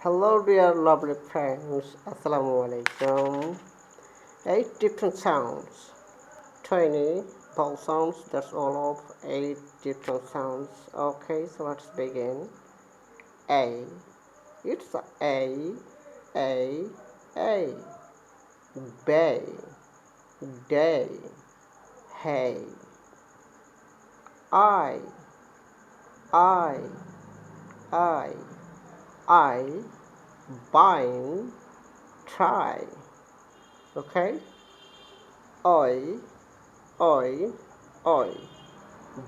Hello dear lovely friends, Assalamu alaikum. 8 different sounds, 20 vowel sounds, that's all of 8 different sounds. Okay, so let's begin. A, it's A, A, bay, day, hey. I, I, I, bind, try. Okay, oi, oi,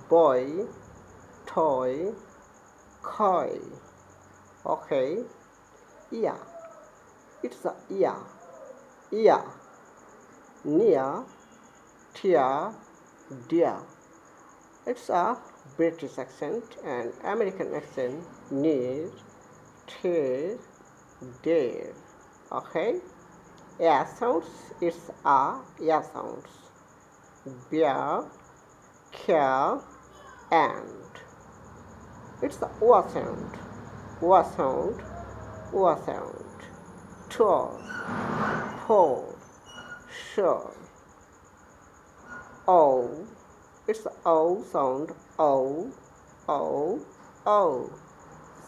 boy, toy, koi. Okay, ear, it's a ear, near, tear, dear. It's a British accent and American accent, near, tear, dare. Okay, yeah sounds, it's a yeah sounds, bear, care, and it's the O sound, O sound, O sound, tall, pull, sure, O, it's the O sound, O,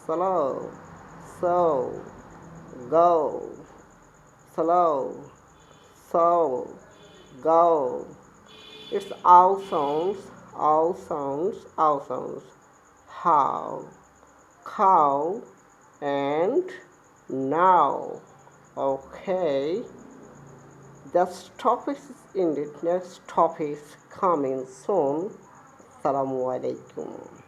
slow, so, go, slow, so, go. It's all sounds, how, cow, and now. Okay, the topic is ended. Next topic is coming soon. Assalamu alaikum.